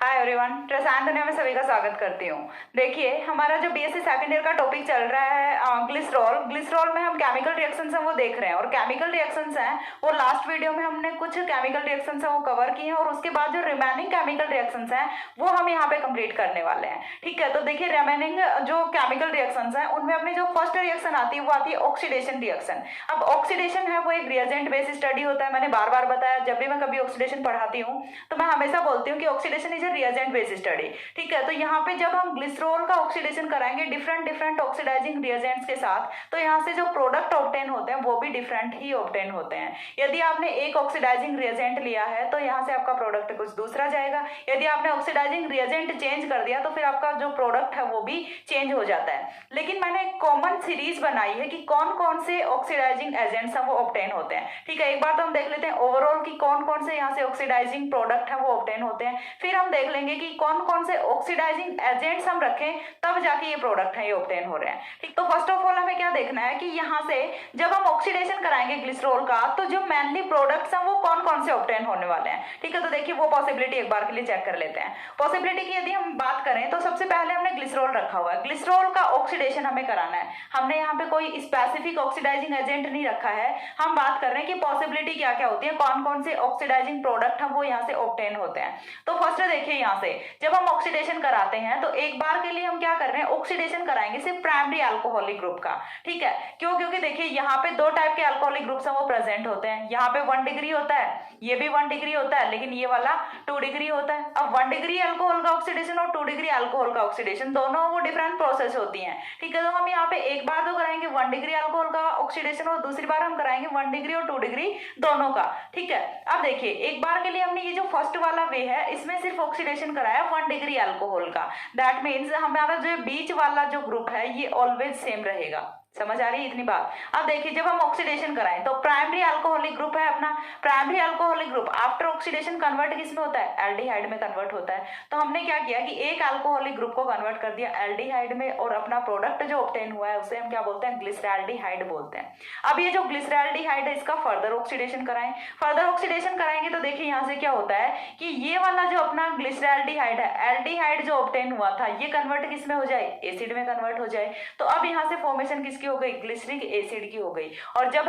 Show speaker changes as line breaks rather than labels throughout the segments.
Hi everyone, प्रशांत दुनिया में सभी का स्वागत करती हूँ। देखिए, हमारा जो बीएससी सेकंड ईयर का टॉपिक चल रहा है ग्लिसरॉल में हम केमिकल रिएक्शंस हैं वो देख रहे हैं। और केमिकल रिएक्शंस हैं वो लास्ट वीडियो में हमने कुछ केमिकल रिएक्शंस हैं वो कवर किए हैं, और उसके बाद जो रिमेनिंग केमिकल रिएक्शंस हैं वो हम यहाँ पे कंप्लीट करने वाले हैं। ठीक है, तो देखिए रिमेनिंग जो केमिकल रिएक्शंस हैं उनमें अपनी जो फर्स्ट रिएक्शन आती है वो आती है ऑक्सीडेशन रिएक्शन। अब ऑक्सीडेशन है वो एक रिएजेंट बेस्ड स्टडी होता है। मैंने बार बार बताया, जब भी मैं कभी ऑक्सीडेशन पढ़ाती हूँ तो मैं हमेशा बोलती हूँ कि oxidation is reagent based study. ठीक है, तो यहाँ पे जब हम ग्लिसरॉल का ऑक्सीडेशन कराएंगे डिफरेंट ऑक्सीडाइजिंग रिएजेंट्स के साथ, तो यहाँ से जो प्रोडक्ट ऑब्टेन होते हैं वो भी डिफरेंट ही ऑब्टेन होते हैं। यदि आपने एक ऑक्सीडाइजिंग रिएजेंट लिया है तो यहाँ से आपका प्रोडक्ट कुछ दूसरा जाएगा। यदि आपने ऑक्सीडाइजिंग रिएजेंट चेंज कर दिया तो फिर आपका जो प्रोडक्ट है वो भी चेंज हो जाता है। लेकिन मैंने एक कॉमन सीरीज बनाई है कि कौन कौन से ऑक्सीडाइजिंग एजेंट्स हैं वो ऑब्टेन होते हैं। ठीक है, एक बार तो हम देख लेते हैं ओवरऑल की कौन कौन से यहाँ से ऑक्सीडाइजिंग प्रोडक्ट है वो ऑब्टेन होते हैं। फिर हम देख लेंगे कि कौन कौन से ऑक्सीडाइजिंग एजेंट्स हम रखें तब जाके ये प्रोडक्ट है ये ऑब्टेन हो रहे हैं। ठीक, तो फर्स्ट ऑफ ऑल हमें क्या देखना है कि यहाँ से जब हम ऑक्सीडेशन कराएंगे ग्लिसरॉल का तो जो मेनली प्रोडक्ट्स हैं वो कौन कौन से ऑब्टेन होने वाले हैं। ठीक है, तो देखिए वो पॉसिबिलिटी एक बार के लिए चेक कर लेते हैं। पॉसिबिलिटी की यदि हम बात करें तो सबसे पहले हमने ग्लिसरॉल रखा हुआ है, ग्लिसरॉल का ऑक्सीडेशन हमें कराना है। हमने यहाँ पे कोई स्पेसिफिक ऑक्सीडाइजिंग एजेंट नहीं रखा है, हम बात कर रहे हैं कि पॉसिबिलिटी क्या क्या होती है, कौन कौन से ऑक्सीडाइजिंग प्रोडक्ट हम वो यहाँ से ऑब्टेन होते हैं। तो फर्स्ट देखिए, यहाँ से जब हम ऑक्सीडेशन कराते हैं तो एक बार के लिए हम क्या कर रहे हैं, ऑक्सीडेशन कराएंगे सिर्फ प्राइमरी अल्कोहलिक ग्रुप का। ठीक है, क्यों? क्योंकि देखिए यहाँ पे दो टाइप के अल्कोहलिक ग्रुप्स हैं वो प्रेजेंट होते हैं। यहाँ पे 1 डिग्री होता है, ये भी 1 डिग्री होता है, लेकिन ये वाला 2 डिग्री होता है। अब 1 डिग्री अल्कोहल का ऑक्सीडेशन और 2 डिग्री अल्कोहल का ऑक्सीडेशन दोनों वो डिफरेंट प्रोसेस होती हैं। ठीक है, तो हम यहाँ पे एक बार तो कराएंगे 1 डिग्री अल्कोहल का ऑक्सीडेशन और दूसरी बार हम कराएंगे 1 डिग्री और 2 डिग्री दोनों का। ठीक है, अब देखिए एक बार के लिए हमने ये जो फर्स्ट वाला वे है इसमें सिर्फ ऑक्सीडेशन कराया 1 डिग्री अल्कोहल का। दैट मीन्स हमारा जो बीच वाला जो ग्रुप है ये ऑलवेज सेम रहेगा। समझ आ रही है इतनी बात? अब देखिए जब हम ऑक्सीडेशन कराएं तो प्राइमरी अल्कोहलिक ग्रुप है अपना, primary alcoholic group after oxidation convert किसमें होता है, एल्डिहाइड में कन्वर्ट होता है। तो हमने क्या किया कि एक अल्कोहलिक ग्रुप को कन्वर्ट कर दिया एल्डिहाइड में, और अपना प्रोडक्ट जो ऑब्टेन हुआ है उसे हम क्या बोलते हैं, ग्लिसरैल्डिहाइड बोलते हैं। अब ये जो ग्लिसरैल्डिहाइड है इसका फर्दर ऑक्सीडेशन कराएं, फर्दर ऑक्सीडेशन कराएंगे तो देखिए यहाँ से क्या होता है कि ये वाला जो अपना ग्लिसरैल्डिहाइड है, एल्डिहाइड जो ऑब्टेन हुआ था ये कन्वर्ट किसमें हो जाए, एसिड में कन्वर्ट हो जाए। तो अब यहाँ से फॉर्मेशन की हो गई, ग्लिसरिक एसिड की हो गई। और जब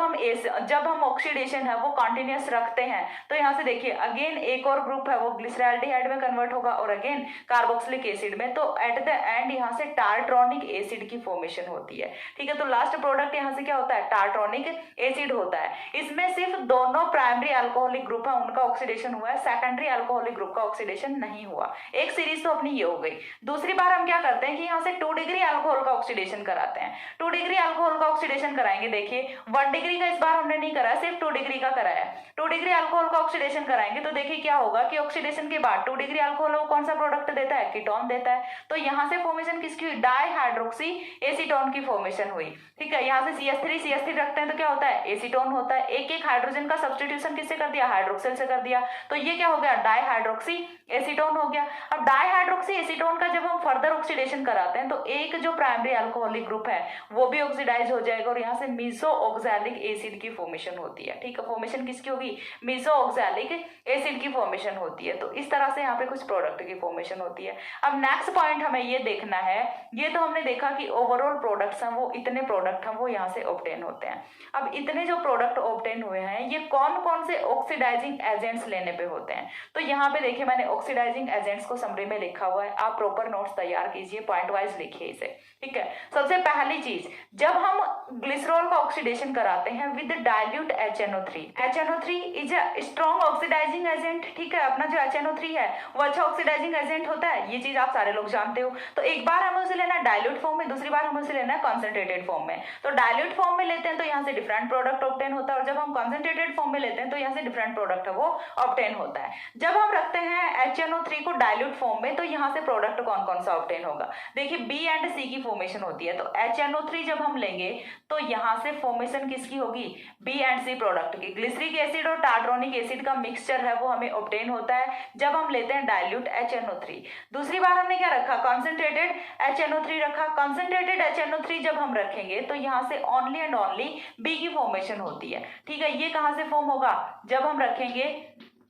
हम ऑक्सीडेशन है वो कंटिन्यूअस रखते हैं तो यहाँ से देखिए अगेन एक और ग्रुप है वो ग्लिसरैल्डिहाइड में कन्वर्ट होगा और अगेन कार्बोक्सिलिक एसिड में। तो एट द एंड यहाँ से टार्ट्रोनिक एसिड की फॉर्मेशन होती है। ठीक है, तो लास्ट प्रोडक्ट यहाँ से क्या होता है, टार्ट्रोनिक एसिड होता है। इसमें सिर्फ दोनों प्राइमरी अल्कोहलिक ग्रुप है उनका ऑक्सीडेशन हुआ है, सेकेंडरी अल्कोहलिक ग्रुप का ऑक्सीडेशन नहीं हुआ। एक सीरीज तो अपनी ये हो गई। दूसरी बार हम क्या करते हैं कि यहाँ से 2 डिग्री अल्कोहल का ऑक्सीडेशन कराते हैं। 2 डिग्री अल्कोहल का ऑक्सीडेशन कराएंगे। देखिए 1 डिग्री का इस बार हमने नहीं कराया, सिर्फ 2 डिग्री का कराया। 2 डिग्री अल्कोहल का ऑक्सीडेशन कराएंगे तो देखिए क्या होगा कि ऑक्सीडेशन के बाद 2 डिग्री अल्कोहल कौन सा प्रोडक्ट देता है, कीटोन देता है। तो यहाँ से फॉर्मेशन किसकी हुई, डाइहाइड्रोक्सी एसीटोन की फॉर्मेशन हुई। ठीक है, यहाँ से CH3 रखते हैं तो क्या होता है, एसीटोन होता है। एक एक हाइड्रोजन का सब्स्टिट्यूशन किससे कर दिया, हाइड्रोक्सिल से कर दिया। तो ये क्या हो गया, डाइहाइड्रोक्सी एसीटोन हो गया। अब डाइहाइड्रोक्सी एसीटोन का जब हम फर्दर ऑक्सीडेशन कराते हैं तो एक जो प्राइमरी अल्कोहलिक ग्रुप है वो भी ऑक्सीडाइज हो जाएगा और यहाँ से मीसो ऑक्सैलिक एसिड की फॉर्मेशन होती है। ठीक है, फॉर्मेशन किसकी होगी, मीसो ऑक्सैलिक एसिड की फॉर्मेशन होती है। तो इस तरह से यहाँ पे कुछ प्रोडक्ट की फॉर्मेशन होती है। अब नेक्स्ट पॉइंट हमें ये देखना है, ये तो हमने देखा कि ओवरऑल प्रोडक्ट्स हैं वो इतने प्रोडक्ट हैं वो यहाँ से ऑब्टेन होते हैं। अब इतने जो प्रोडक्ट ऑब्टेन हुए हैं ये कौन कौन से ऑक्सीडाइजिंग एजेंट्स लेने पे होते हैं। तो यहाँ पे देखिए मैंने ऑक्सीडाइजिंग एजेंट्स को समरी में लिखा हुआ है, आप प्रॉपर नोट्स तैयार कीजिए, पॉइंट वाइज लिखिए इसे। ठीक है, सबसे पहली चीज जब हम ग्लिसरॉल का ऑक्सीडेशन कराते हैं with dilute HNO3, HNO3 is a strong oxidising agent. ठीक है, अपना जो HNO3 है वो अच्छा ऑक्सीडाइजिंग एजेंट होता है, ये चीज आप सारे लोग जानते हो। तो एक बार हमें उसे लेना है डाइल्यूट फॉर्म में, दूसरी बार हमें उसे लेना है कॉन्सेंट्रेटेड फॉर्म में। तो डाइल्यूट फॉर्म में लेते हैं तो यहाँ से डिफरेंट प्रोडक्ट ऑब्टेन होता है, और जब हम कॉन्सेंट्रेटेड फॉर्म में लेते हैं तो यहाँ से डिफरेंट प्रोडक्ट है वो ऑब्टेन होता है। जब हम रखते हैं HNO3 को डाइल्यूट फॉर्म में तो यहाँ से प्रोडक्ट कौन कौन सा ऑब्टेन होगा, देखिए B एंड C की फॉर्मेशन होती है। तो HNO3 जब हम लेंगे तो यहाँ से फॉर्मेशन किसकी होगी, B एंड C प्रोडक्ट की। ग्लिसरिक एसिड और टार्ट्रोनिक एसिड का मिक्सचर है वो हमें ऑब्टेन होता है जब हम लेते हैं डाइल्यूट HNO3। दूसरी बार हमने क्या रखा, कॉन्सेंट्रेटेड HNO3 रखा। कॉन्सेंट्रेटेड HNO3 जब हम रखेंगे तो यहाँ से ओनली एंड ओनली B की फॉर्मेशन होती है। ठीक है, ये कहाँ से फॉर्म होगा, जब हम रखेंगे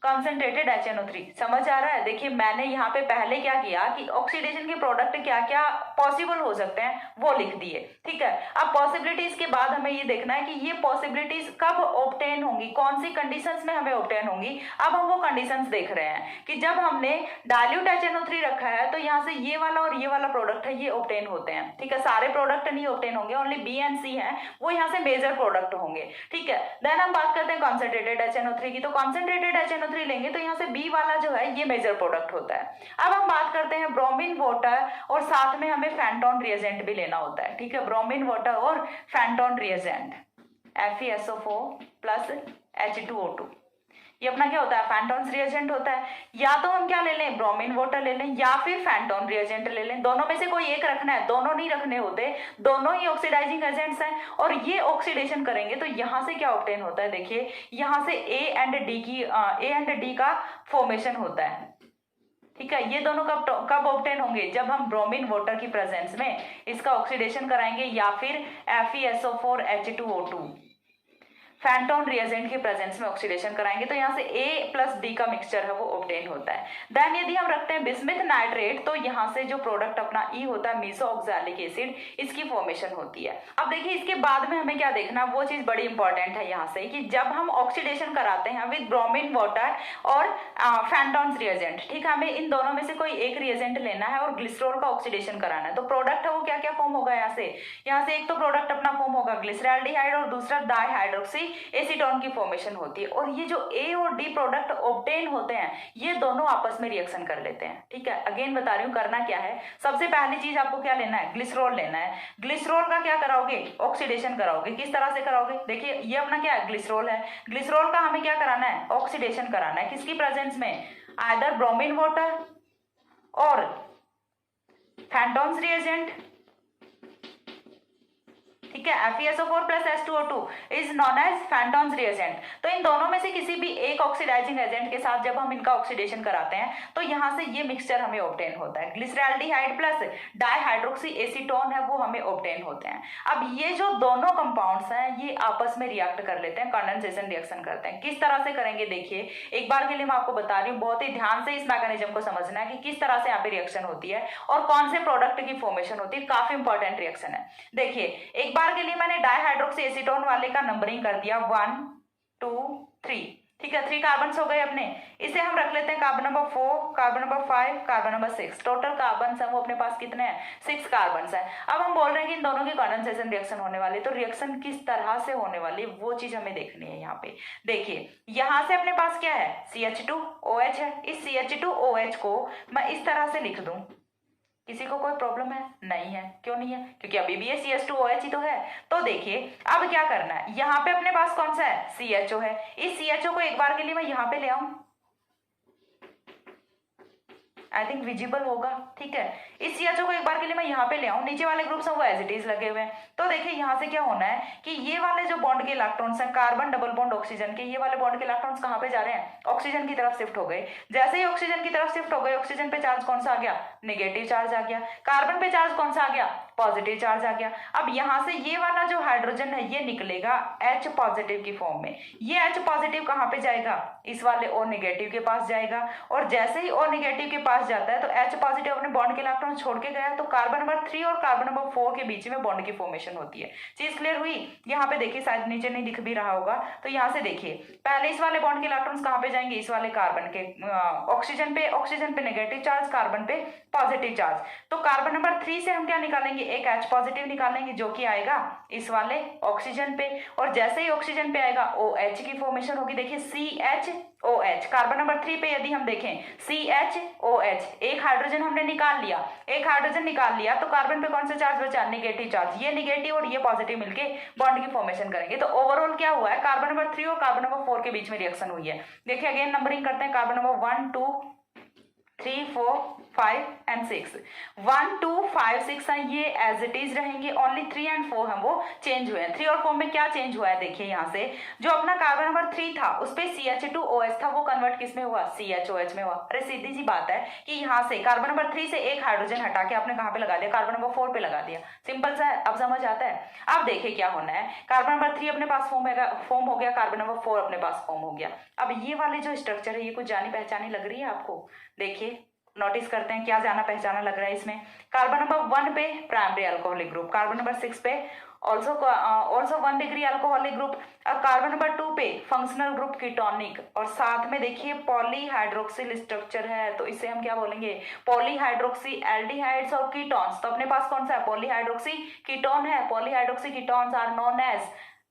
कंसंट्रेटेड HNO3। समझ आ रहा है? देखिए मैंने यहाँ पे पहले क्या किया कि ऑक्सीडेशन के प्रोडक्ट क्या क्या पॉसिबल हो सकते हैं वो लिख दिए, ठीक है। अब पॉसिबिलिटीज के बाद हमें ये देखना है कि ये पॉसिबिलिटीज कब ऑब्टेन होंगी, कौन सी कंडीशंस में हमें ऑब्टेन होंगी। अब हम वो कंडीशंस देख रहे हैं कि जब हमने डाइल्यूट HNO3 रखा है तो यहाँ से ये वाला और ये वाला प्रोडक्ट है ये ऑब्टेन होते हैं, ठीक है। सारे प्रोडक्ट नहीं ऑब्टेन होंगे, ओनली बी एंड सी है वो यहाँ से मेजर प्रोडक्ट होंगे, ठीक है। देन हम बात करते हैं कॉन्सेंट्रेटेड HNO3 की। तो कॉन्सेंट्रेटेड HNO3 लेंगे तो यहाँ से बी वाला जो है ये मेजर प्रोडक्ट होता है। अब हम बात करते हैं ब्रोमीन वाटर और साथ में हमें फैंटोन रिएजेंट भी लेना होता है, ठीक है। ब्रोमीन वाटर और फैंटोन रिएजेंट FeSO4 प्लस H2O2 ये अपना क्या होता है, फैंटोन रिएजेंट होता है। या तो हम क्या ले लें, ब्रोमीन वाटर ले लें या फिर फैंटोन रिएजेंट ले लें, दोनों में से कोई एक रखना है, दोनों नहीं रखने होते, दोनों ही ऑक्सीडाइजिंग एजेंट्स हैं और ये ऑक्सीडेशन करेंगे तो यहाँ से क्या ऑब्टेन होता है, देखिए यहाँ से A एंड D का फॉर्मेशन होता है, ठीक है। ये दोनों कब ऑब्टेन होंगे, जब हम ब्रोमीन वाटर की प्रेजेंस में इसका ऑक्सीडेशन कराएंगे या फिर FeSO4 H2O2 फैंटोन रिएजेंट के प्रेजेंस में ऑक्सीडेशन कराएंगे तो यहाँ से A प्लस D का मिक्सचर है वो ऑब्टेन होता है। देन यदि हम रखते हैं बिस्मिथ नाइट्रेट तो यहाँ से जो प्रोडक्ट अपना E होता है मीसो ऑक्सैलिक एसिड, इसकी फॉर्मेशन होती है। अब देखिए इसके बाद में हमें क्या देखना, वो चीज बड़ी इंपॉर्टेंट है यहाँ से कि जब हम ऑक्सीडेशन कराते हैं विद ब्रोमीन वाटर और फैंटोन रिएजेंट, ठीक है, हमें इन दोनों में से कोई एक रिएजेंट लेना है और ग्लिसरॉल का ऑक्सीडेशन कराना है। तो प्रोडक्ट है वो क्या क्या फॉर्म होगा, यहाँ से एक तो प्रोडक्ट अपना फॉर्म होगा ग्लिसरैल्डिहाइड और दूसरा डाइहाइड्रोक्सी एसीटोन की फॉर्मेशन होती है। और ये जो A और D प्रोडक्ट ऑब्टेन होते हैं ये दोनों आपस में रिएक्शन कर लेते हैं, ठीक है। अगेन बता रही हूँ करना क्या है, सबसे पहली चीज आपको क्या लेना है, ग्लिसरॉल लेना है। ग्लिसरॉल का क्या कराओगे, ऑक्सीडेशन कराओगे। किस तरह से कराओगे, देखिए ये अपना क्या है, ग्लिसरॉल है। ग्लिसरॉल का हमें क्या कराना है, ऑक्सीडेशन कराना है। किसकी प्रेजेंस में, आइदर ब्रोमीन वाटर और फैंटोन रिएजेंट, ठीक है। FeSO4 plus H2O2 is known as Fenton reagent. तो इन दोनों में से किसी भी एक ऑक्सीडाइजिंग एजेंट के साथ जब हम इनका ऑक्सीडेशन कराते हैं तो यहाँ से ये मिक्सचर हमें ऑब्टेन होता है। ग्लिसरैल्डिहाइड प्लस डाइहाइड्रोक्सी एसीटोन है वो हमें ऑब्टेन होते हैं। अब ये जो दोनों कंपाउंड्स हैं ये आपस में रिएक्ट कर लेते हैं, कंडेंसेशन रिएक्शन करते हैं। किस तरह से करेंगे, देखिए एक बार के लिए मैं आपको बता रही हूँ, बहुत ही ध्यान से इस मैकेनिज्म को समझना है कि किस तरह से यहाँ पे रिएक्शन होती है और कौन से प्रोडक्ट की फॉर्मेशन होती है। काफी इंपॉर्टेंट रिएक्शन है। देखिए एक बार के लिए मैंने डाइहाइड्रोक्सी एसीटोन वाले का नंबरिंग कर दिया 1 2 3, ठीक है। 3 कार्बन हो गए अपने। इसे हम रख लेते हैं carbon number 4, carbon number 5, carbon number 6। Total carbon है वो अपने पास कितने हैं, 6 कार्बन है। अब हम बोल रहे हैं कि इन दोनों की कंडेंसेशन रिएक्शन होने वाली, तो रिएक्शन किस तरह से होने वाली वो चीज हमें देखनी है। यहाँ पे देखिए यहाँ से अपने पास क्या है, CH2OH है। इस CH2OH को मैं इस तरह से लिख दूं, किसी को कोई प्रॉब्लम है, नहीं है। क्यों नहीं है, क्योंकि अभी भी ये CH2OH ही तो है। तो देखिए अब क्या करना है, यहाँ पे अपने पास कौन सा है, CHO है। इस CHO को एक बार के लिए मैं यहाँ पे ले आऊं, आई थिंक विजिबल होगा, ठीक है। इस CHO को एक बार के लिए मैं यहाँ पे ले आऊं, नीचे वाले ग्रुप्स हैं वो एज इट इज लगे हुए हैं। तो देखिए यहाँ से क्या होना है कि ये वाले जो बॉन्ड के इलेक्ट्रॉन्स हैं, कार्बन डबल बॉन्ड ऑक्सीजन के, ये वाले बॉन्ड के इलेक्ट्रॉन्स कहाँ पे जा रहे हैं, ऑक्सीजन की तरफ शिफ्ट हो गए। जैसे ही ऑक्सीजन की तरफ शिफ्ट हो गए, ऑक्सीजन पे चार्ज कौन सा आ गया, नेगेटिव चार्ज आ गया। कार्बन पे चार्ज कौन सा आ गया, पॉजिटिव चार्ज आ गया। अब यहाँ से ये वाला जो हाइड्रोजन है ये निकलेगा H पॉजिटिव की फॉर्म में। ये H पॉजिटिव कहाँ पे जाएगा, इस वाले O नेगेटिव के पास जाएगा। और जैसे ही O नेगेटिव के पास जाता है तो H पॉजिटिव अपने बॉन्ड के इलेक्ट्रॉन छोड़ के गया, तो कार्बन नंबर 3 और कार्बन नंबर 4 के बीच में बॉन्ड की फॉर्मेशन होती है। चीज क्लियर हुई। यहाँ पे देखिए शायद नीचे नहीं दिख भी रहा होगा, तो यहाँ से देखिए पहले इस वाले बॉन्ड के इलेक्ट्रॉन्स कहाँ पे जाएंगे, इस वाले कार्बन के ऑक्सीजन पे नेगेटिव चार्ज, कार्बन पे पॉजिटिव चार्ज। तो कार्बन नंबर 3 से हम क्या निकालेंगे, एक H पॉजिटिव निकालेंगे जो कि आएगा इस वाले ऑक्सीजन पे। और जैसे ही ऑक्सीजन पे आएगा OH की फॉर्मेशन होगी। देखिए CHOH, कार्बन नंबर 3 पे यदि हम देखें CHOH, एक हाइड्रोजन हमने निकाल लिया, एक हाइड्रोजन निकाल लिया, तो कार्बन पे कौन सा चार्ज बचा, नेगेटिव चार्ज। ये नेगेटिव और ये पॉजिटिव मिलके बॉन्ड की फॉर्मेशन करेंगे। तो ओवरऑल क्या हुआ है, कार्बन नंबर 3 और कार्बन नंबर 4 के बीच में रिएक्शन हुई है। देखिए अगेन नंबरिंग करते हैं, कार्बन नंबर 1 2 3, 4, 5 एंड 6, 1, 2, 5, 6 हैं, ये एज इट इज रहेंगे। ओनली 3 एंड 4 हैं वो चेंज हुए हैं। 3 और 4 में क्या चेंज हुआ है देखिए, यहाँ से जो अपना कार्बन नंबर 3 था उस पे CH2OH था, वो कन्वर्ट किस में हुआ, CHOH में हुआ। अरे सीधी सी बात है कि यहाँ से कार्बन नंबर 3 से एक हाइड्रोजन हटा के आपने कहाँ पे लगा दिया, कार्बन नंबर 4 पे लगा दिया। सिंपल सा है, अब समझ आता है। अब देखिए क्या होना है, कार्बन नंबर 3 अपने पास फॉर्म हो गया, कार्बन नंबर 4 अपने पास फॉर्म हो गया। अब ये वाले जो स्ट्रक्चर है ये कुछ जानी पहचानी लग रही है आपको, देखिए नोटिस करते हैं क्या जाना पहचाना लग रहा है इसमें। कार्बन नंबर 1 पे primary alcoholic group, carbon number 6 पे ऑल्सो 1 डिग्री अल्कोहलिक ग्रुप, और कार्बन नंबर 2 पे फंक्शनल ग्रुप कीटोनिक, और साथ में देखिए पॉलीहाइड्रोक्सिल स्ट्रक्चर है, तो इसे हम क्या बोलेंगे, पॉलीहाइड्रोक्सी एल्डिहाइड्स और कीटोन्स। तो अपने पास कौन सा है, पॉलीहाइड्रोक्सी कीटोन है। Polyhydroxy ketones are known as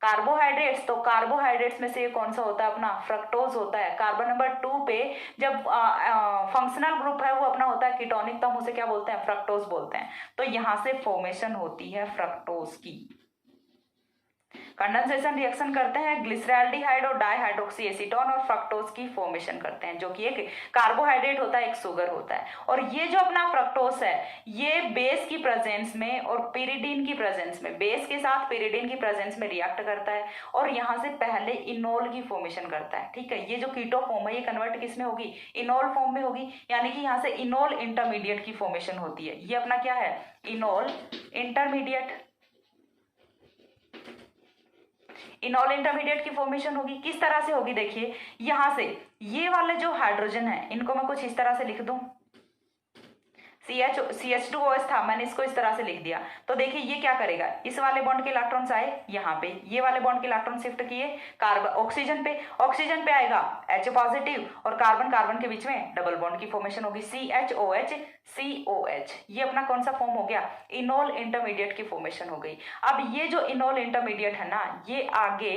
carbohydrates. तो कार्बोहाइड्रेट्स में से ये कौन सा होता है अपना, फ्रक्टोज होता है। कार्बन नंबर 2 पे जब फंक्शनल ग्रुप है वो अपना होता है कीटोनिक, तो हम उसे क्या बोलते हैं, फ्रक्टोज बोलते हैं। तो यहां से फॉर्मेशन होती है फ्रक्टोज की। कंडेंसेशन रिएक्शन करते हैं ग्लिसरैल्डिहाइड और डाइहाइड्रोक्सी एसीटोन और फ्रक्टोज की फॉर्मेशन करते हैं, जो कि एक कार्बोहाइड्रेट होता है, एक शुगर होता है। और ये जो अपना फ्रक्टोज है ये बेस की प्रेजेंस में और पिरिडीन की प्रेजेंस में, बेस के साथ पिरिडीन की प्रेजेंस में रिएक्ट करता है और यहाँ से पहले इनोल की फॉर्मेशन करता है। ठीक है, ये जो कीटो फॉर्म है ये कन्वर्ट किस में होगी, इनोल फॉर्म में होगी, यानी कि यहाँ से इनोल इंटरमीडिएट की फॉर्मेशन होती है। ये अपना क्या है, इनोल इंटरमीडिएट। इनोल इंटरमीडिएट की फॉर्मेशन होगी, किस तरह से होगी देखिए, यहां से ये वाले जो हाइड्रोजन है इनको मैं कुछ इस तरह से लिख दूं, CH2OH था, मैंने इसको इस तरह से लिख दिया। तो देखिए ये क्या करेगा, इस वाले बॉन्ड के इलेक्ट्रॉन्स आए यहाँ पे, ये वाले बॉन्ड के इलेक्ट्रॉन शिफ्ट किए कार्बन ऑक्सीजन पे आएगा H पॉजिटिव, और कार्बन कार्बन के बीच में डबल बॉन्ड की फॉर्मेशन होगी CHOH COH। ये अपना कौन सा फॉर्म हो गया, इनोल इंटरमीडिएट की फॉर्मेशन हो गई। अब ये जो इनोल इंटरमीडिएट है ना, ये आगे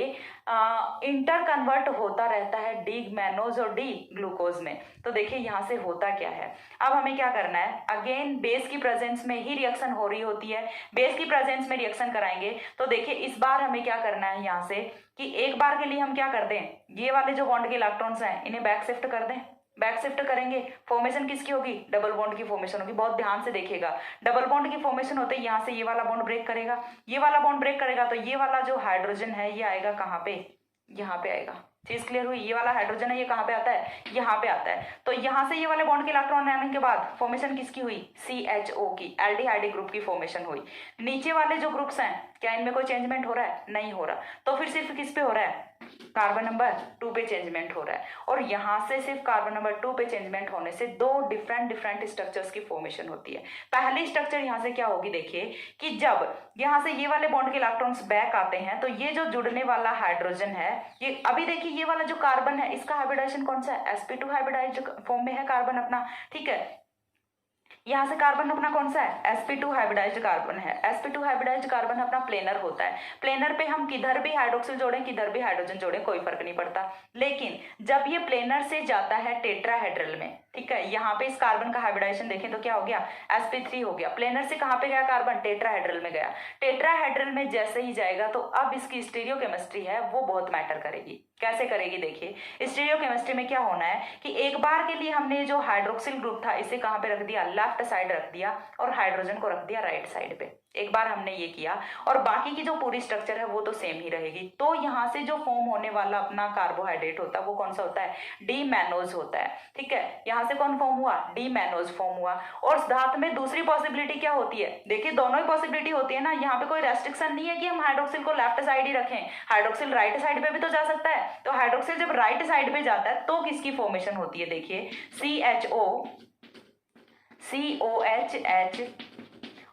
इंटर कन्वर्ट होता रहता है डी मैनोज और डी ग्लूकोज में। तो देखिए यहाँ से होता क्या है, अब हमें क्या करना है, अगेन बेस की प्रेजेंस में ही रिएक्शन हो रही होती है, बेस की प्रेजेंस में रिएक्शन कराएंगे। तो देखिए इस बार हमें क्या करना है यहाँ से कि एक बार के लिए हम क्या कर दें, ये वाले जो बॉन्ड के इलेक्ट्रॉन्स हैं इन्हें बैक शिफ्ट कर दें। बैक शिफ्ट करेंगे, फॉर्मेशन किसकी होगी, डबल बॉन्ड की फॉर्मेशन होगी। बहुत ध्यान से देखिएगा, डबल बॉन्ड की फॉर्मेशन होते ही यहाँ से ये वाला बॉन्ड ब्रेक करेगा, ये वाला बॉन्ड ब्रेक करेगा, तो ये वाला जो हाइड्रोजन है ये आएगा कहाँ पे, यहाँ पे आएगा। चीज क्लियर हुई, ये वाला हाइड्रोजन है ये कहाँ पे आता है, यहाँ पे आता है। तो यहाँ से ये वाले बॉन्ड के इलेक्ट्रॉन आने के बाद फॉर्मेशन किसकी हुई, CHO की, एल्डिहाइड ग्रुप की फॉर्मेशन हुई। नीचे वाले जो ग्रुप्स हैं क्या इनमें कोई चेंजमेंट हो रहा है, नहीं हो रहा। तो फिर सिर्फ किस पे हो रहा है, कार्बन नंबर 2 पे चेंजमेंट हो रहा है। और यहाँ से सिर्फ कार्बन नंबर 2 पे चेंजमेंट होने से दो डिफरेंट स्ट्रक्चर्स की फॉर्मेशन होती है। पहली स्ट्रक्चर यहाँ से क्या होगी देखिए, कि जब यहाँ से ये वाले बॉन्ड के इलेक्ट्रॉन्स बैक आते हैं तो ये जो जुड़ने वाला हाइड्रोजन है, ये अभी देखिए ये वाला जो कार्बन है इसका हाइब्रिडाइजेशन कौन सा है, sp2 हाइब्रिडाइज्ड फॉर्म में है कार्बन अपना। ठीक है, यहाँ से कार्बन अपना कौन सा है, sp2 हाइब्रिडाइज्ड कार्बन है। sp2 हाइब्रिडाइज्ड कार्बन अपना प्लेनर होता है। प्लेनर पे हम किधर भी हाइड्रोक्सिल जोड़ें किधर भी हाइड्रोजन जोड़ें कोई फर्क नहीं पड़ता। लेकिन जब ये प्लेनर से जाता है टेट्राहेड्रल में, ठीक है, यहाँ पे इस कार्बन का हाइब्रिडाइजेशन देखें तो क्या हो गया, sp3 हो गया। प्लेनर से कहाँ पे गया कार्बन, टेट्राहेड्रल में गया। टेट्राहेड्रल में जैसे ही जाएगा तो अब इसकी स्टीरियोकेमिस्ट्री है वो बहुत मैटर करेगी। कैसे करेगी देखिए, स्टीरियोकेमिस्ट्री में क्या होना है कि एक बार के लिए हमने जो हाइड्रोक्सिल ग्रुप था इसे कहाँ पे रख दिया, लेफ्ट साइड रख दिया, और हाइड्रोजन को रख दिया राइट साइड पे। एक बार हमने ये किया, और बाकी की जो पूरी स्ट्रक्चर है वो तो सेम ही रहेगी। तो यहाँ से जो फॉर्म होने वाला अपना कार्बोहाइड्रेट होता है वो कौन सा होता है, डी मैनोज होता है। ठीक है, यहाँ से कौन फॉर्म हुआ, डी मैनोज फॉर्म हुआ। और साथ में दूसरी पॉसिबिलिटी क्या होती है, देखिए दोनों ही पॉसिबिलिटी होती है ना, यहाँ पे कोई रेस्ट्रिक्शन नहीं है कि हम हाइड्रोक्सिल को लेफ्ट साइड ही रखें, हाइड्रोक्सिल राइट साइड पे भी तो जा सकता है। तो हाइड्रोक्सिल जब राइट साइड पे जाता है तो किसकी फॉर्मेशन होती है, देखिए CHO COHH,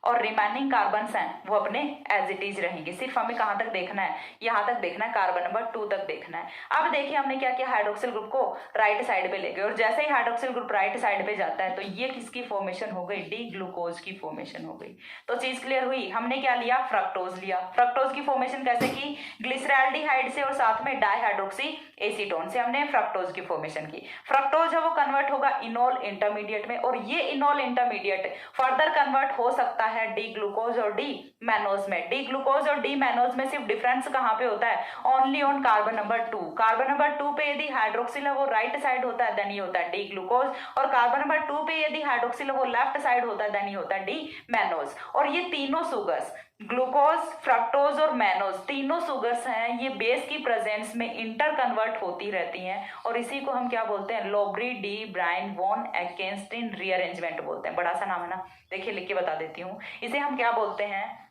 और रिमेनिंग कार्बन्स हैं वो अपने एज इट इज रहेंगे। सिर्फ हमें कहाँ तक देखना है, यहाँ तक देखना है, कार्बन नंबर 2 तक देखना है। अब देखिए हमने क्या किया, हाइड्रोक्सिल ग्रुप को राइट साइड पे ले गए, और जैसे ही हाइड्रोक्सिल ग्रुप राइट साइड पे जाता है तो ये किसकी फॉर्मेशन हो गई, डी ग्लूकोज की फॉर्मेशन हो गई। तो चीज क्लियर हुई, हमने क्या लिया, फ्रक्टोज लिया। फ्रक्टोज की फॉर्मेशन कैसे की, ग्लिसरैल्डिहाइड से और साथ में डाइहाइड्रोक्सी एसीटोन से हमने फ्रक्टोज की फॉर्मेशन की। फ्रक्टोज है वो कन्वर्ट होगा इनोल इंटरमीडिएट में, और ये इनोल इंटरमीडिएट फर्दर कन्वर्ट हो सकता है डी ग्लूकोज और डी मैनोज में। डी ग्लूकोज और डी मैनोज में सिर्फ डिफरेंस कहाँ पे होता है, only on carbon number 2। Carbon number 2 पे यदि हाइड्रोक्सिल है वो राइट साइड होता है, देन ये होता है डी ग्लूकोज, और कार्बन नंबर 2 पे यदि हाइड्रोक्सिल है वो लेफ्ट साइड होता है, देन ये होता है डी मैनोज। और ये तीनों सुगर्स, ग्लूकोज, फ्रक्टोज और मैनोज, तीनों सुगर्स हैं, ये बेस की प्रेजेंस में इंटर कन्वर्ट होती रहती हैं, और इसी को हम क्या बोलते हैं, Lobry de Bruyn van Ekenstein rearrangement बोलते हैं। बड़ा सा नाम है ना, देखिए लिख के बता देती हूँ। इसे हम क्या बोलते हैं,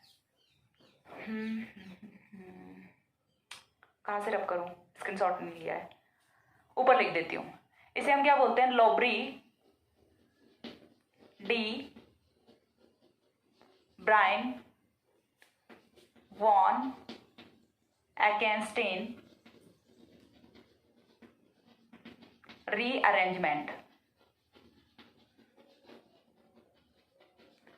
कहाँ से रब करूं, स्क्रीनशॉट नहीं लिया है, ऊपर लिख देती हूँ। इसे हम क्या बोलते हैं, Lobry de Bruyn van Ekenstein rearrangement.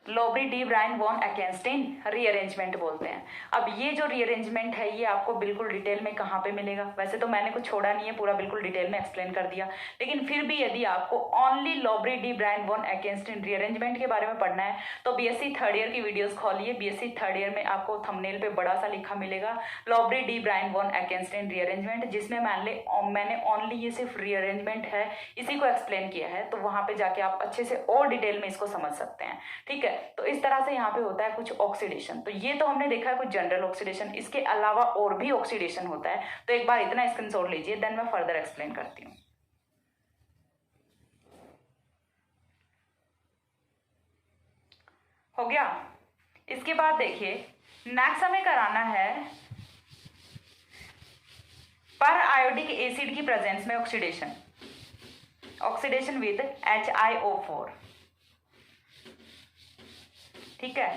Lobry de Bruyn van Ekenstein rearrangement बोलते हैं। अब ये जो रीअरेंजमेंट है ये आपको बिल्कुल डिटेल में कहाँ पे मिलेगा, वैसे तो मैंने कुछ छोड़ा नहीं है, पूरा बिल्कुल डिटेल में एक्सप्लेन कर दिया, लेकिन फिर भी यदि आपको only Lobry de Bruyn van Ekenstein rearrangement के बारे में पढ़ना है तो बीएससी थर्ड ईयर की वीडियोस खोलिए। बीएससी थर्ड ईयर में आपको थंबनेल पे बड़ा सा लिखा मिलेगा Lobry de Bruyn van Ekenstein rearrangement, जिसमें मैंने ओनली ये सिर्फ रीअरेंजमेंट है इसी को एक्सप्लेन किया है, तो वहां पे जाके आप अच्छे से और डिटेल में इसको समझ सकते हैं। ठीक है, तो इस तरह से यहाँ पे होता है कुछ ऑक्सीडेशन। तो ये तो हमने देखा है कुछ जनरल ऑक्सीडेशन, इसके अलावा और भी ऑक्सीडेशन होता है, तो एक बार इतना स्क्रीनशॉट लीजिए, देन मैं फर्दर एक्सप्लेन करती हूँ। हो गया। इसके बाद देखिए नेक्स्ट हमें कराना है पर आयोडिक एसिड की प्रेजेंस में ऑक्सीडेशन, ऑक्सीडेशन विद HiO4। ठीक है,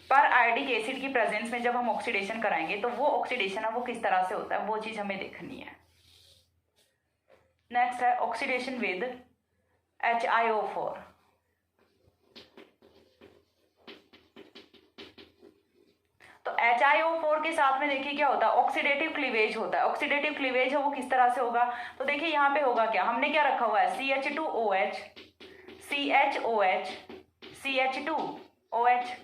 पर आयोडिक एसिड की प्रेजेंस में जब हम ऑक्सीडेशन कराएंगे तो वो ऑक्सीडेशन है वो किस तरह से होता है, वो चीज हमें देखनी है। नेक्स्ट है ऑक्सीडेशन विद HiO4। तो HiO4 के साथ में देखिए क्या होता है, ऑक्सीडेटिव क्लीवेज होता है। ऑक्सीडेटिव क्लीवेज है वो किस तरह से होगा, तो देखिए यहाँ पे होगा क्या, हमने क्या रखा हुआ है, CH2OH, CHOH, CH2OH,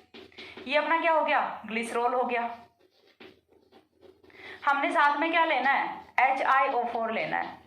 ये अपना क्या हो गया, ग्लिसरॉल हो गया। हमने साथ में क्या लेना है, HiO4 लेना है।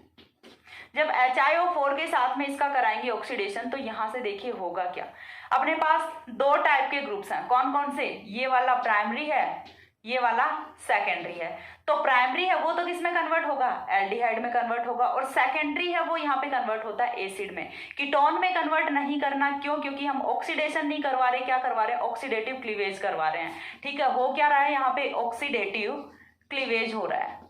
जब HiO4 के साथ में इसका कराएंगे ऑक्सीडेशन तो यहां से देखिए होगा क्या, अपने पास दो टाइप के ग्रुप्स हैं, कौन कौन से, ये वाला प्राइमरी है, ये वाला सेकेंडरी है। तो प्राइमरी है वो तो किस में कन्वर्ट होगा, एल्डिहाइड में कन्वर्ट होगा, और सेकेंडरी है वो यहाँ पे कन्वर्ट होता है एसिड में। कीटोन में कन्वर्ट नहीं करना, क्यों, क्योंकि हम ऑक्सीडेशन नहीं करवा रहे, क्या करवा रहे हैं, ऑक्सीडेटिव क्लीवेज करवा रहे हैं। ठीक है, हो क्या रहा है यहाँ पे, ऑक्सीडेटिव क्लीवेज हो रहा है,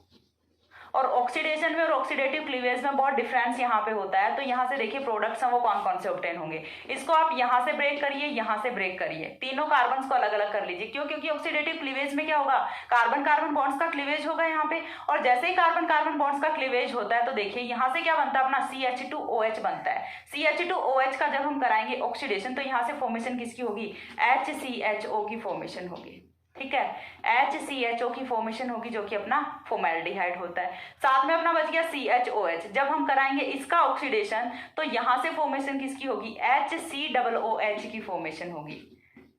और ऑक्सीडेशन में और ऑक्सीडेटिव क्लीवेज में बहुत डिफरेंस यहाँ पे होता है। तो यहाँ से देखिए प्रोडक्ट्स हैं वो कौन कौन से ऑब्टेन होंगे, इसको आप यहाँ से ब्रेक करिए, यहाँ से ब्रेक करिए, तीनों कार्बन्स को अलग अलग कर लीजिए। क्यों, क्योंकि ऑक्सीडेटिव क्लीवेज में क्या होगा, कार्बन कार्बन बॉन्ड्स का क्लीवेज होगा यहाँ पे, और जैसे ही कार्बन कार्बन बॉन्ड्स का क्लीवेज होता है तो देखिए यहाँ से क्या बनता है, अपना CH2OH बनता है। CH2OH का जब हम कराएंगे ऑक्सीडेशन तो यहाँ से फॉर्मेशन किसकी होगी, HCHO की फॉर्मेशन होगी। ठीक है, HCHO की फॉर्मेशन होगी जो कि अपना फॉर्मेल्डिहाइड होता है। साथ में अपना बच गया CHOH, जब हम कराएंगे इसका ऑक्सीडेशन तो यहां से फॉर्मेशन किसकी होगी, HCOOH की फॉर्मेशन होगी,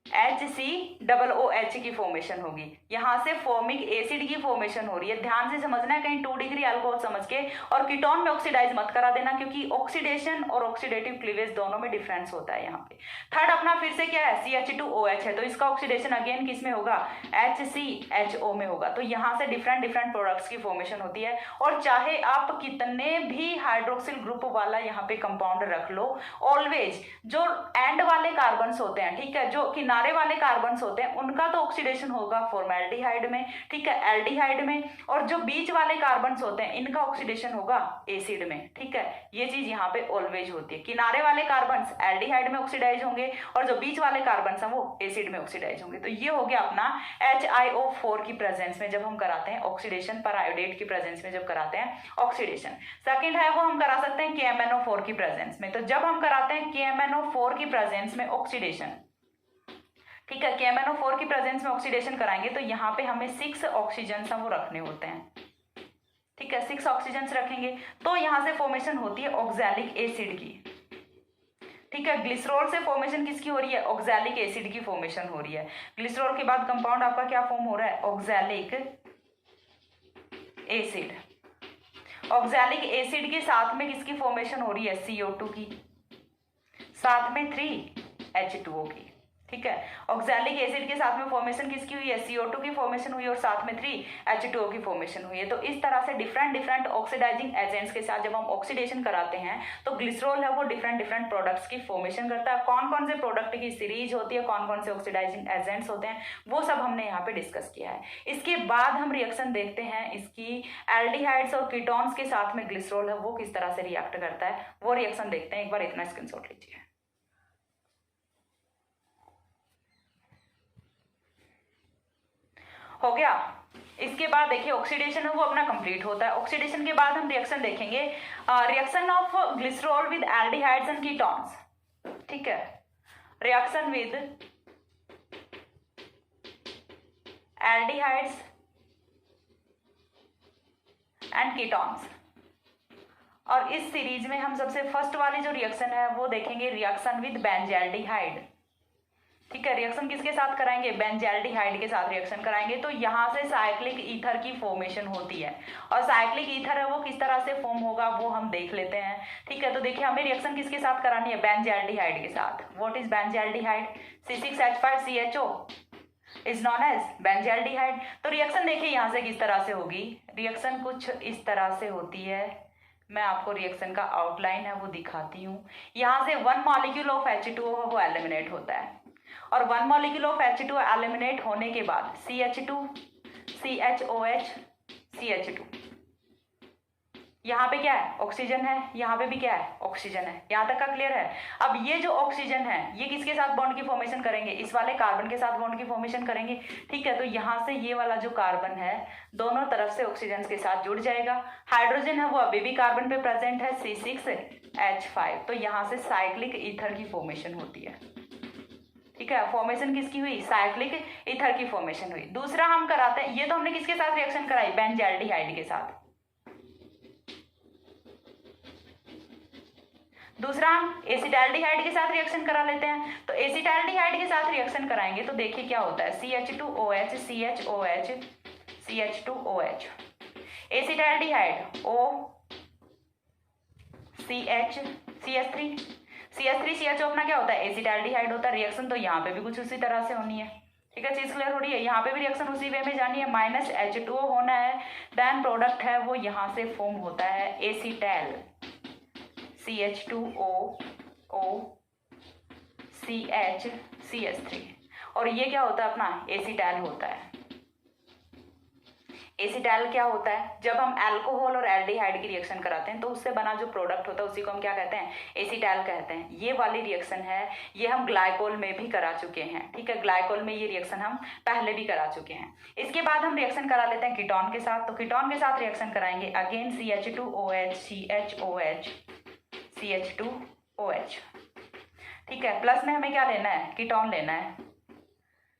HCOOH की फॉर्मेशन होगी। यहां से फॉर्मिक एसिड की फॉर्मेशन हो रही है, ध्यान से समझना है, कहीं 2 डिग्री अल्कोहल समझ के, और कीटोन में ऑक्सीडाइज मत करा देना, क्योंकि ऑक्सीडेशन और ऑक्सीडेटिव क्लीवेज दोनों में डिफरेंस होता है यहाँ पे। थर्ड अपना फिर से क्या है, CH2OH है, तो इसका ऑक्सीडेशन अगेन किस में होगा, HCHO में होगा। तो यहाँ से डिफरेंट प्रोडक्ट्स की फॉर्मेशन होती है, और चाहे आप कितने भी हाइड्रोक्सिल ग्रुप वाला यहाँ पे कंपाउंड रख लो, ऑलवेज जो एंड वाले कार्बन्स होते हैं, ठीक है, जो किनारे वाले कार्बन्स होते हैं उनका तो ऑक्सीडेशन होगा फॉर्मेल्डिहाइड में, ठीक है, एल्डिहाइड में, और जो बीच वाले कार्बन्स होते हैं इनका ऑक्सीडेशन होगा एसिड में। ठीक है, ये चीज यहाँ पे ऑलवेज होती है, किनारे वाले कार्बन्स एल्डिहाइड में ऑक्सीडाइज होंगे और जो बीच वाले कार्बन्स हैं वो एसिड में ऑक्सीडाइज होंगे। तो ये हो गया अपना HiO4 की प्रेजेंस में जब हम कराते हैं ऑक्सीडेशन, पर आयोडेट की प्रेजेंस में जब कराते हैं ऑक्सीडेशन। सेकंड है वो हम करा सकते हैं KMnO4 की प्रेजेंस में। तो जब हम कराते हैं KMnO4 की प्रेजेंस में ऑक्सीडेशन, ठीक है, KMnO4 की प्रेजेंस में ऑक्सीडेशन कराएंगे तो यहाँ पे हमें 6 ऑक्सीजन वो रखने होते हैं। ठीक है, 6 ऑक्सीजन्स रखेंगे तो यहाँ से फॉर्मेशन होती है ऑक्सैलिक एसिड की। ठीक है, ग्लिसरॉल से फॉर्मेशन किसकी हो रही है? ऑक्सैलिक एसिड की फॉर्मेशन हो रही है। ग्लिसरॉल के बाद कंपाउंड आपका क्या फॉर्म हो रहा है? Oxalic acid. ऑक्सैलिक एसिड के साथ में किसकी फॉर्मेशन हो रही है? CO2 की, साथ में 3H2O की। ठीक है, ऑक्सैलिक एसिड के साथ में फॉर्मेशन किसकी हुई है? CO2 की फॉर्मेशन हुई है और साथ में 3H2O की फॉर्मेशन हुई है। तो इस तरह से डिफरेंट ऑक्सीडाइजिंग एजेंट्स के साथ जब हम ऑक्सीडेशन कराते हैं तो ग्लिसरॉल है वो डिफरेंट प्रोडक्ट्स की फॉर्मेशन करता है। कौन कौन से प्रोडक्ट की सीरीज होती है, कौन कौन से ऑक्सीडाइजिंग एजेंट्स होते हैं, वो सब हमने यहाँ पे डिस्कस किया है। इसके बाद हम रिएक्शन देखते हैं इसकी एल्डिहाइड्स और कीटोन्स के साथ में ग्लिसरॉल है वो किस तरह से रिएक्ट करता है, वो रिएक्शन देखते हैं। एक बार इतना स्क्रीनशॉट लीजिए। हो गया। इसके बाद देखिए ऑक्सीडेशन है वो अपना कंप्लीट होता है। ऑक्सीडेशन के बाद हम रिएक्शन देखेंगे, reaction of glycerol with aldehydes and ketones. ठीक है, reaction with aldehydes and ketones. और इस सीरीज में हम सबसे फर्स्ट वाली जो रिएक्शन है वो देखेंगे रिएक्शन विद बेंजाल्डिहाइड। ठीक है, रिएक्शन किसके साथ कराएंगे? बेंजाल्डिहाइड के साथ रिएक्शन कराएंगे। तो यहाँ से साइक्लिक ईथर की फॉर्मेशन होती है और साइक्लिक ईथर है वो किस तरह से फॉर्म होगा वो हम देख लेते हैं। ठीक है, तो देखिए हमें रिएक्शन किसके साथ करानी है? बेंजाल्डिहाइड के साथ। What is benzaldehyde? C6H5CHO is known as benzaldehyde. तो रिएक्शन देखिए यहाँ से किस तरह से होगी। रिएक्शन कुछ इस तरह से होती है, मैं आपको रिएक्शन का आउटलाइन है वो दिखाती हूँ। यहाँ से 1 मॉलिक्यूल ऑफ H2O है वो एलिमिनेट होता है और 1 मॉलिक्यूल ऑफ H2O एलिमिनेट होने के बाद CH2 CHOH CH2, यहाँ पे क्या है? ऑक्सीजन है, यहाँ पे भी क्या है? ऑक्सीजन है। यहाँ तक का क्लियर है? अब ये जो ऑक्सीजन है ये किसके साथ बॉन्ड की फॉर्मेशन करेंगे? इस वाले कार्बन के साथ बॉन्ड की फॉर्मेशन करेंगे। ठीक है, तो यहाँ से ये वाला जो कार्बन है दोनों तरफ से ऑक्सीजन के साथ जुड़ जाएगा। हाइड्रोजन है वो अभी भी कार्बन पे प्रेजेंट है C6H5। तो यहाँ से साइक्लिक ईथर की फॉर्मेशन होती है। ठीक है, फॉर्मेशन किसकी हुई? साइक्लिक ईथर की फॉर्मेशन हुई। दूसरा हम कराते हैं, ये तो हमने किसके साथ रिएक्शन कराई? बेंजाल्डिहाइड के साथ। दूसरा हम एसिटाल्डिहाइड के साथ रिएक्शन करा लेते हैं। तो एसिटाल्डिहाइड के साथ रिएक्शन कराएंगे तो देखिए क्या होता है? CH2OH CHOH CH2OH। Acetaldehyde O CH CH3CHO अपना क्या होता है? एसिटाल्डिहाइड होता है। रिएक्शन तो यहाँ पे भी कुछ उसी तरह से होनी है। ठीक है, चीज क्लियर हो रही है? यहाँ पे भी रिएक्शन उसी वे में जानी है, -H2O होना है। देन प्रोडक्ट है वो यहाँ से फॉर्म होता है एसिटैल CH2O CH CH3 और ये क्या होता है? अपना एसिटैल होता है। एसिटैल क्या होता है? जब हम अल्कोहल और एल्डिहाइड की रिएक्शन कराते हैं तो उससे बना जो प्रोडक्ट होता है उसी को हम क्या कहते हैं? एसिटैल कहते हैं। ये वाली रिएक्शन है ये हम ग्लाइकोल में भी करा चुके हैं। ठीक है, ग्लाइकोल में ये रिएक्शन हम पहले भी करा चुके हैं। इसके बाद हम रिएक्शन करा लेते हैं कीटोन के साथ। तो कीटोन के साथ रिएक्शन कराएंगे अगेन CH2OH CHOH CH2OH। ठीक है, प्लस में हमें क्या लेना है? कीटोन लेना है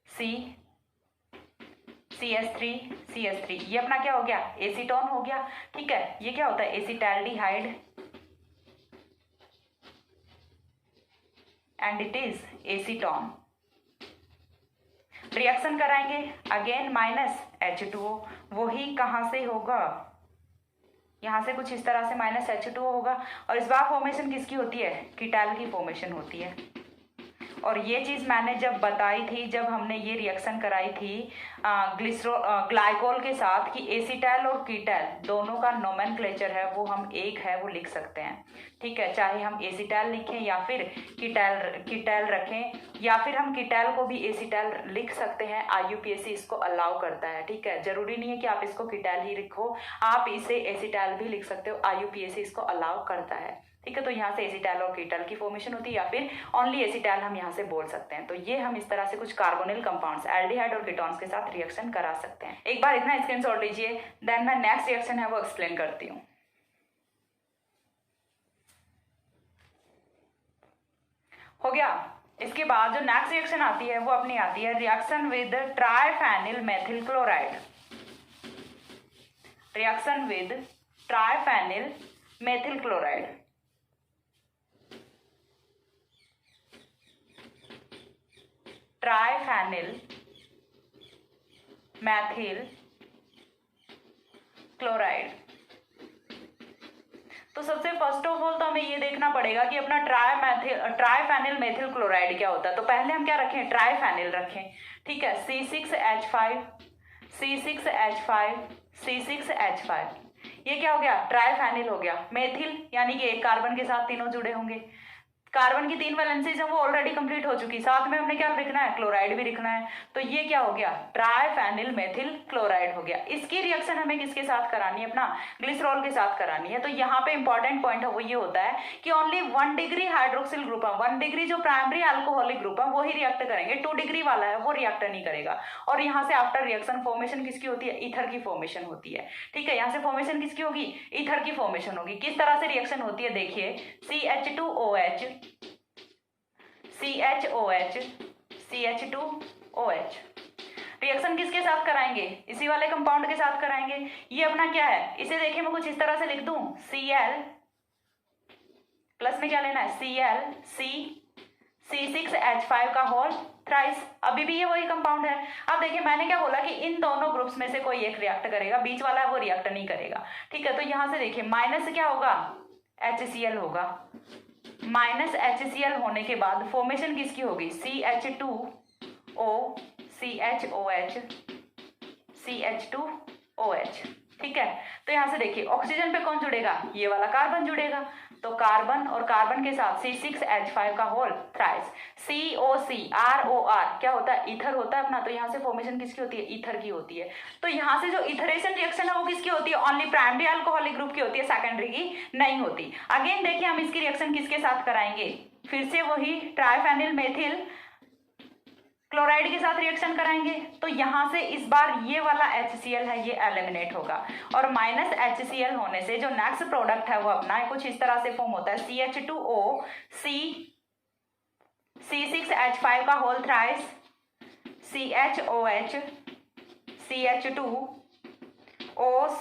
CH3 CH3। ये अपना क्या हो गया? एसीटोन हो गया। ठीक है, ये क्या होता है? Acetaldehyde and it is acetone. Reaction कराएंगे अगेन -H2O। वही कहां से होगा? यहाँ से कुछ इस तरह से -H2O होगा और इस बार फॉर्मेशन किसकी होती है? कीटैल की फॉर्मेशन होती है। और ये चीज़ मैंने जब बताई थी, जब हमने ये रिएक्शन कराई थी ग्लाइकोल के साथ, कि एसिटैल और कीटैल दोनों का नोमेनक्लेचर है वो हम एक है वो लिख सकते हैं। ठीक है, चाहे हम एसिटैल लिखें या फिर कीटैल रखें या फिर हम कीटैल को भी एसिटैल लिख सकते हैं। IUPAC इसको अलाउ करता है। ठीक है, जरूरी नहीं है कि आप इसको कीटैल ही लिखो, आप इसे एसिटैल भी लिख सकते हो। IUPAC इसको अलाउ करता है। ठीक है, तो यहाँ से एसिटैल और कीटैल की फॉर्मेशन होती है या फिर ओनली एसिटैल हम यहाँ से बोल सकते हैं। तो ये हम इस तरह से कुछ कार्बोनिल कंपाउंड्स एल्डिहाइड और कीटोन्स के साथ रिएक्शन करा सकते हैं। एक बार इतना स्क्रीनशॉट लीजिए, देन मैं नेक्स्ट रिएक्शन है वो एक्सप्लेन करती हूँ। हो गया। इसके बाद जो नेक्स्ट रिएक्शन आती है वो अपनी आती है reaction with triphenyl methyl chloride. Reaction with triphenyl methyl chloride. Triphenyl methyl chloride. तो सबसे फर्स्ट ऑफ ऑल तो हमें ये देखना पड़ेगा कि अपना ट्राइफेनिल मेथिल क्लोराइड क्या होता है। तो पहले हम क्या रखें, ट्राइफेनिल रखें, ठीक है। C6H5 C6H5 C6H5, ये क्या हो गया, ट्राइफेनिल हो गया। मेथिल यानी कि एक कार्बन के साथ तीनों जुड़े होंगे। कार्बन की 3 वैलेंसीज हैं वो ऑलरेडी कंप्लीट हो चुकी, साथ में हमने क्या लिखना है, क्लोराइड भी लिखना है। तो ये क्या हो गया, ट्राइफेनिल मेथिल क्लोराइड हो गया। इसकी रिएक्शन हमें किसके साथ करानी है, अपना ग्लिसरॉल के साथ करानी है। तो यहाँ पे इंपॉर्टेंट पॉइंट है वो ये होता है कि ओनली 1 डिग्री हाइड्रोक्सिल ग्रुप है, 1 डिग्री जो प्राइमरी अल्कोहलिक ग्रुप है वो ही रिएक्ट करेंगे, 2 डिग्री वाला है वो रिएक्ट नहीं करेगा। और यहाँ से आफ्टर रिएक्शन फॉर्मेशन किसकी होती है, ईथर की फॉर्मेशन होती है, ठीक है। यहाँ से फॉर्मेशन किसकी होगी, ईथर की फॉर्मेशन होगी। किस तरह से रिएक्शन होती है देखिए, CH2OH CHOH CH2OH। रिएक्शन किसके साथ कराएंगे, इसी वाले कंपाउंड के साथ कराएंगे। ये अपना क्या है, इसे देखिए मैं कुछ इस तरह से लिख दूं, Cl प्लस में क्या लेना है, C6H5 का होल थ्राइस। अभी भी ये वही कंपाउंड है। अब देखिए मैंने क्या बोला कि इन दोनों ग्रुप्स में से कोई एक रिएक्ट करेगा, बीच वाला है वो रिएक्ट नहीं करेगा, ठीक है। तो यहां से देखिए माइनस क्या होगा, HCl होगा। माइनस HCl होने के बाद फॉर्मेशन किसकी होगी, CH2O CHOH CH2OH, ठीक है। तो यहां से देखिए ऑक्सीजन पे कौन जुड़ेगा, ये वाला कार्बन जुड़ेगा। तो कार्बन और कार्बन के साथ C6H5 का होल थ्राइस। COCROR क्या होता है, ईथर होता है अपना। तो यहाँ से फॉर्मेशन किसकी होती है, ईथर की होती है। तो यहाँ से जो इथरेशन रिएक्शन है वो किसकी होती है, ओनली प्राइमरी अल्कोहलिक ग्रुप की होती है, सेकेंडरी की नहीं होती। अगेन देखिए हम इसकी रिएक्शन किसके साथ कराएंगे, फिर से वही ट्राइफेनिल मेथिल क्लोराइड के साथ रिएक्शन कराएंगे। तो यहां से इस बार ये वाला HCl है ये एलिमिनेट होगा, और माइनस HCl होने से जो नेक्स्ट प्रोडक्ट है वो अपना कुछ इस तरह से फॉर्म होता है, CH2O C6H5 का whole thrice CHOH CH2O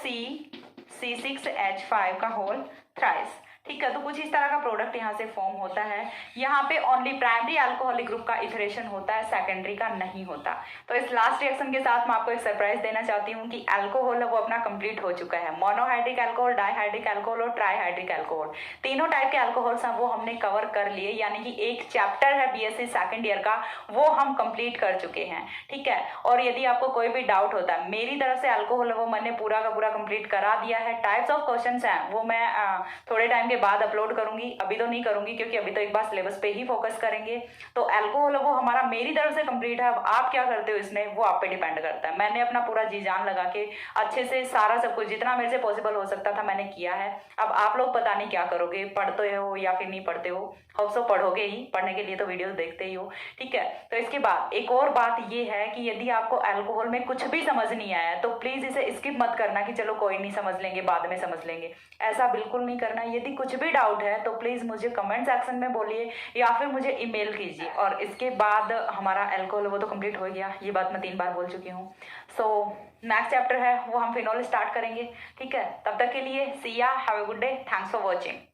C6H5 का होल थ्राइस, ठीक है। तो कुछ इस तरह का प्रोडक्ट यहाँ से फॉर्म होता है। यहाँ पे ओनली प्राइमरी अल्कोहलिक ग्रुप का इथरेशन होता है, सेकेंडरी का नहीं होता। तो इस लास्ट रिएक्शन के साथ मैं आपको एक सरप्राइज देना चाहती हूँ कि अल्कोहल है वो अपना कंप्लीट हो चुका है। मोनोहाइड्रिक अल्कोहल, डाइहाइड्रिक अल्कोहल और ट्राइहाइड्रिक अल्कोहल, तीनों टाइप के अल्कोहल्स हैं वो हमने कवर कर लिए, यानी कि एक चैप्टर है BSc सेकेंड ईयर का वो हम कंप्लीट कर चुके हैं, ठीक है। और यदि आपको कोई भी डाउट होता है, मेरी तरफ से अल्कोहल है वो मैंने पूरा का पूरा कंप्लीट करा दिया है। टाइप्स ऑफ क्वेश्चन हैं वो मैं थोड़े टाइम के बाद अपलोड करूंगी, अभी तो नहीं करूंगी क्योंकि अभी तो एक बार सिलेबस पे ही फोकस करेंगे। तो अल्कोहल वो हमारा मेरी तरफ से कंप्लीट है। अब आप क्या करते हो इसमें वो आप पे डिपेंड करता है। मैंने अपना पूरा जी जान लगा के अच्छे से सारा सब कुछ जितना मेरे से पॉसिबल हो सकता था मैंने किया है। अब आप लोग पता नहीं क्या करोगे, पढ़ते हो या फिर नहीं पढ़ते हो, होप्सो पढ़ोगे ही, पढ़ने के लिए तो वीडियोस देखते ही हो, ठीक है। तो इसके बाद एक और बात ये है कि यदि आपको अल्कोहल में कुछ भी समझ नहीं आया तो प्लीज इसे स्किप मत करना कि चलो कोई नहीं समझ लेंगे, बाद में समझ लेंगे, ऐसा बिल्कुल नहीं करना। यदि कुछ भी डाउट है तो प्लीज मुझे कमेंट सेक्शन में बोलिए या फिर मुझे ईमेल कीजिए। और इसके बाद हमारा अल्कोहल वो तो कंप्लीट हो गया, ये बात मैं 3 बार बोल चुकी हूँ। सो नेक्स्ट चैप्टर है वो हम फिनॉल स्टार्ट करेंगे, ठीक है। तब तक के लिए सी या, have a good day, thanks for watching.